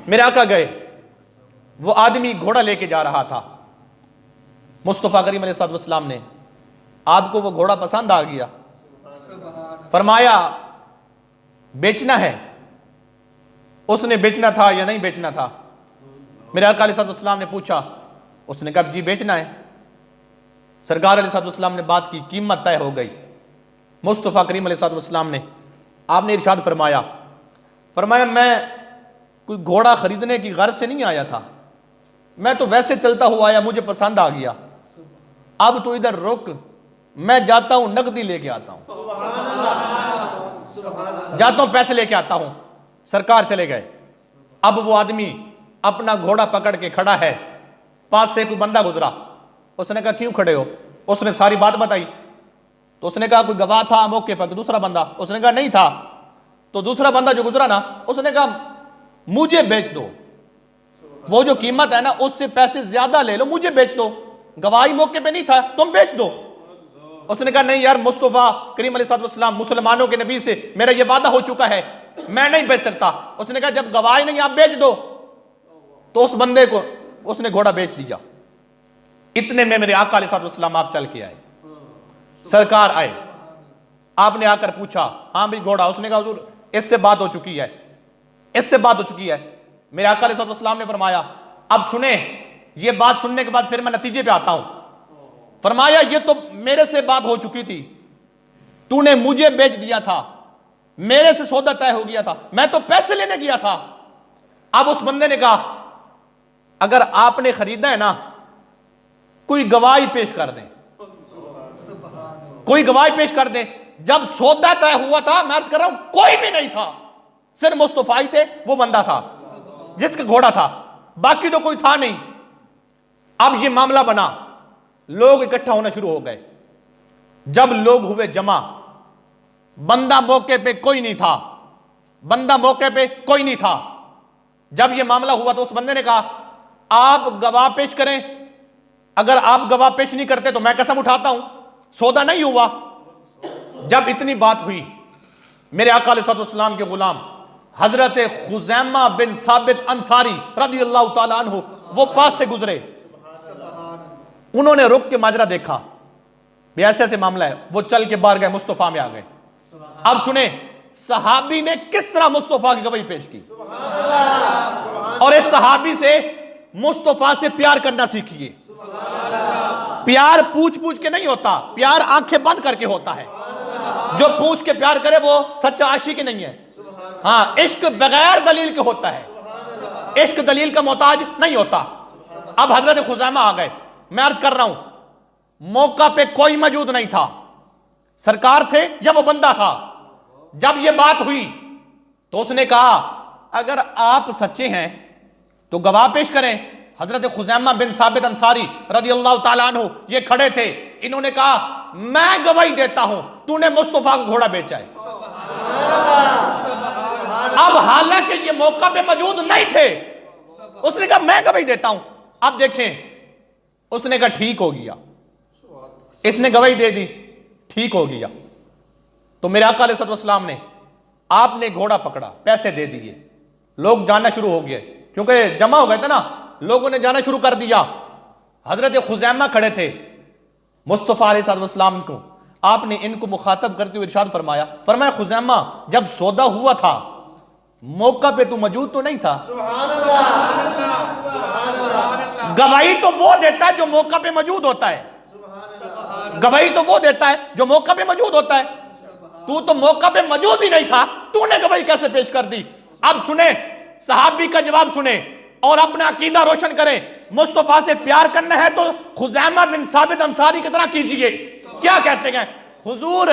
میرے آقا گئے، وہ آدمی گھوڑا لے کے جا رہا تھا، مصطفیٰ کریم علیہ الصلوۃ والسلام نے، آپ کو وہ گھوڑا پسند آ گیا، فرمایا بیچنا ہے؟ اس نے بیچنا تھا یا نہیں بیچنا تھا؟ میرے آقا علیہ الصلوۃ والسلام نے پوچھا، اس نے کہا جی بیچنا ہے۔ سرکار علیہ الصلوۃ والسلام نے بات کی، قیمت طے ہو گئی۔ مصطفیٰ کریم علیہ الصلوۃ والسلام نے، آپ نے ارشاد فرمایا میں کوئی گھوڑا خریدنے کی غرض سے نہیں آیا تھا، میں تو ویسے چلتا ہوا آیا، مجھے پسند آ گیا، اب تو ادھر رک، میں جاتا ہوں نقدی لے کے آتا ہوں، جاتا ہوں پیسے لے کے آتا ہوں۔ سرکار چلے گئے۔ اب وہ آدمی اپنا گھوڑا پکڑ کے کھڑا ہے، پاس سے کوئی بندہ گزرا، اس نے کہا کیوں کھڑے ہو؟ اس نے ساری بات بتائی، تو اس نے کہا کوئی گواہ تھا موقع پر؟ دوسرا بندہ، اس نے کہا نہیں تھا۔ تو دوسرا بندہ جو گزرا نا، اس نے کہا مجھے بیچ دو، وہ جو قیمت ہے نا اس سے پیسے زیادہ لے لو، مجھے بیچ دو، گواہی موقع پہ نہیں تھا، تم بیچ دو۔ اس نے کہا نہیں یار، مصطفیٰ کریم علیہ الصلوۃ والسلام مسلمانوں کے نبی سے میرا یہ وعدہ ہو چکا ہے، میں نہیں بیچ سکتا۔ اس نے کہا جب گواہی نہیں آپ بیچ دو۔ تو اس بندے کو اس نے گھوڑا بیچ دیا۔ اتنے میں میرے آقا علیہ الصلوۃ والسلام آپ چل کے آئے، سرکار آئے، آپ نے آ کر پوچھا ہاں بھائی گھوڑا؟ اس نے کہا حضور اس سے بات ہو چکی ہے، اس سے بات ہو چکی ہے۔ میرے آقا علیہ الصلوۃ والسلام نے فرمایا اب سنیں، یہ بات سننے کے بعد پھر میں نتیجے پہ آتا ہوں۔ فرمایا یہ تو میرے سے بات ہو چکی تھی، تو نے مجھے بیچ دیا تھا، میرے سے سودا طے ہو گیا تھا، میں تو پیسے لینے گیا تھا۔ اب اس بندے نے کہا اگر آپ نے خریدا ہے نا، کوئی گواہی پیش کر دیں، کوئی گواہی پیش کر دیں۔ جب سودا طے ہوا تھا، میں عرض کر رہا ہوں کوئی بھی نہیں تھا، صرف مصطفیٰ ہی تھے، وہ بندہ تھا جس کا گھوڑا تھا، باقی تو کوئی تھا نہیں۔ اب یہ معاملہ بنا، لوگ اکٹھا ہونا شروع ہو گئے۔ جب لوگ ہوئے جمع، بندہ موقع پہ کوئی نہیں تھا، بندہ موقع پہ کوئی نہیں تھا۔ جب یہ معاملہ ہوا تو اس بندے نے کہا آپ گواہ پیش کریں، اگر آپ گواہ پیش نہیں کرتے تو میں قسم اٹھاتا ہوں سودا نہیں ہوا۔ جب اتنی بات ہوئی، میرے آقا علیہ الصلوۃ والسلام کے غلام حضرت خزیمہ بن ثابت انصاری رضی اللہ تعالیٰ عنہ وہ پاس سے گزرے، انہوں نے رک کے ماجرا دیکھا، بھی ایسے ایسے معاملہ ہے، وہ چل کے باہر گئے، مصطفیٰ میں آ گئے۔ اب سنیں صحابی نے کس طرح مصطفیٰ کی گواہی پیش کی، اور اس صحابی سے مصطفیٰ سے پیار کرنا سیکھیے۔ پیار پوچھ پوچھ کے نہیں ہوتا، پیار آنکھیں بند کر کے ہوتا ہے۔ جو پوچھ کے پیار کرے وہ سچا عاشق نہیں ہے۔ ہاں، عشق بغیر دلیل کے ہوتا ہے، عشق دلیل کا محتاج نہیں ہوتا۔ اب حضرت خزیمہ آ گئے، میں عرض کر رہا ہوں موقع پہ کوئی موجود نہیں تھا، سرکار تھے یا وہ بندہ تھا۔ جب یہ بات ہوئی تو اس نے کہا اگر آپ سچے ہیں تو گواہ پیش کریں۔ حضرت خزیمہ بن ثابت انصاری رضی اللہ تعالیٰ عنہ یہ کھڑے تھے، انہوں نے کہا میں گواہی دیتا ہوں تو نے مصطفیٰ کو گھوڑا بیچا ہے۔ اب حالانکہ یہ موقع پہ موجود نہیں تھے، اس نے کہا میں گواہی دیتا ہوں۔ اب دیکھیں، اس نے کہا ٹھیک ہو گیا، اس نے گواہی دے دی، ٹھیک ہو گیا۔ تو میرے آقا علیہ الصلوۃ والسلام نے، آپ نے گھوڑا پکڑا، پیسے دے دیے، لوگ جانا شروع ہو گئے، کیونکہ جمع ہو گئے تھے نا، لوگوں نے جانا شروع کر دیا۔ حضرت خزیمہ کھڑے تھے، مصطفیٰ علیہ الصلوۃ والسلام کو آپ نے ان کو مخاطب کرتے ہوئے ارشاد فرمایا خزیمہ جب سودا ہوا تھا موقع پہ تو موجود تو نہیں تھا؟ گواہی تو وہ دیتا ہے جو موقع پہ موجود ہوتا ہے، گواہی تو وہ دیتا ہے جو موقع پہ موجود ہوتا ہے۔ تو موقع پہ موجود ہی نہیں تھا، تو نے گواہی کیسے پیش کر دی؟ اب سنیں، صحابی کا جواب سنیں اور اپنا عقیدہ روشن کریں۔ مصطفیٰ سے پیار کرنا ہے تو خزیمہ بن ثابت انصاری کی طرح کیجئے۔ کیا کہتے گئے؟ حضور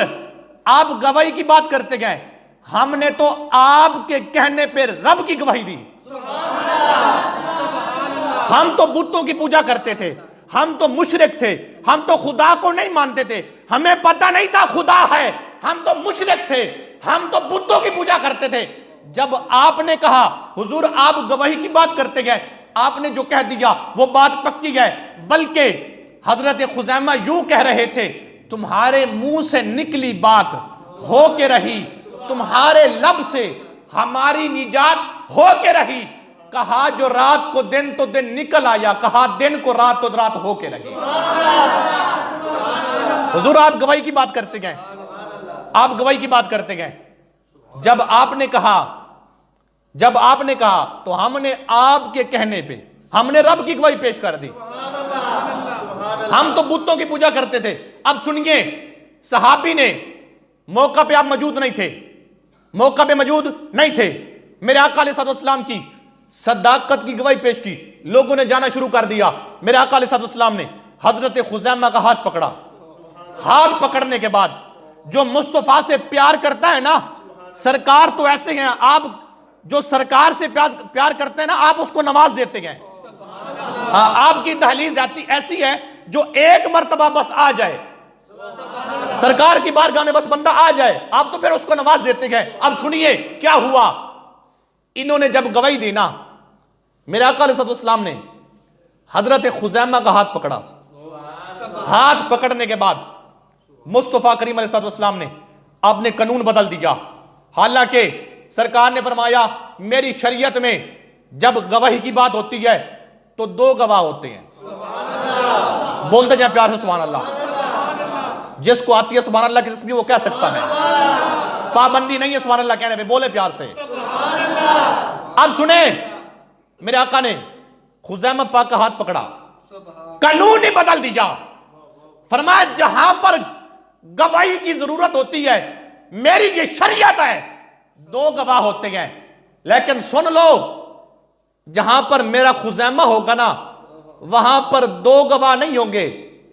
آپ گواہی کی بات کرتے گئے، ہم نے تو آپ کے کہنے پہ رب کی گواہی دی۔ ہم تو بتوں کی پوجا کرتے تھے، ہم تو مشرک تھے، ہم تو خدا کو نہیں مانتے تھے، ہمیں پتہ نہیں تھا خدا ہے، ہم تو مشرک تھے، ہم تو بتوں کی پوجا کرتے تھے۔ جب آپ نے کہا حضور آپ گواہی کی بات کرتے گئے، آپ نے جو کہہ دیا وہ بات پکی گئے، بلکہ حضرت خزیمہ یوں کہہ رہے تھے تمہارے منہ سے نکلی بات ہو کے رہی، تمہارے لب سے ہماری نجات ہو کے رہی، کہا جو رات کو دن تو دن نکل آیا، کہا دن کو رات تو رات ہو کے لگی۔ حضور آپ گواہی کی بات کرتے گئے، آپ گواہی کی بات کرتے گئے۔ جب آپ نے کہا تو ہم نے آپ کے کہنے پہ ہم نے رب کی گواہی پیش کر دی۔ ہم تو بتوں کی پوجا کرتے تھے۔ اب سنیے، صحابی نے موقع پہ آپ موجود نہیں تھے، موقع پہ موجود نہیں تھے، میرے آقا علیہ الصلوۃ والسلام کی صداقت کی گواہی پیش کی، لوگوں نے جانا شروع کر دیا۔ میرے آقا علیہ الصلوۃ والسلام نے حضرت خزیمہ کا ہاتھ پکڑا، ہاتھ پکڑنے کے بعد جو مصطفیٰ سے پیار کرتا ہے نا، سرکار تو ایسے ہیں، آپ جو سرکار سے پیار کرتے ہیں نا، آپ اس کو نواز دیتے گئے۔ آپ کی دہلیز ایسی ہے جو ایک مرتبہ بس آ جائے، سرکار کی بارگاہ میں بس بندہ آ جائے، آپ تو پھر اس کو نواز دیتے گئے۔ اب سنیے کیا ہوا، انہوں نے جب گواہی دی نا، میرے آقا علیہ السلام نے حضرت خزیمہ کا ہاتھ پکڑا، ہاتھ پکڑنے کے بعد مصطفیٰ کریم علیہ السلام نے آپ نے قانون بدل دیا۔ حالانکہ سرکار نے فرمایا میری شریعت میں جب گواہی کی بات ہوتی ہے تو 2 گواہ ہوتے ہیں۔ بولتے جائیں پیار سے سبحان اللہ۔ جس کو آتی ہے سبحان اللہ کی تسبیح وہ کہہ سکتا ہے، پابندی نہیں ہے سبحان اللہ کہنے پہ، بولے پیار سے۔ اب سنیں، میرے آقا نے خزیمہ پاک کا ہاتھ پکڑا، قانون ہی بدل دیا، فرمایا جہاں پر گواہی کی ضرورت ہوتی ہے میری یہ شریعت ہے 2 گواہ ہوتے ہیں، لیکن سن لو جہاں پر میرا خزیمہ ہوگا نا وہاں پر 2 گواہ نہیں ہوں گے،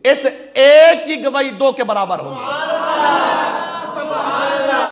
اس ایک کی گواہی 2 کے برابر ہوگی۔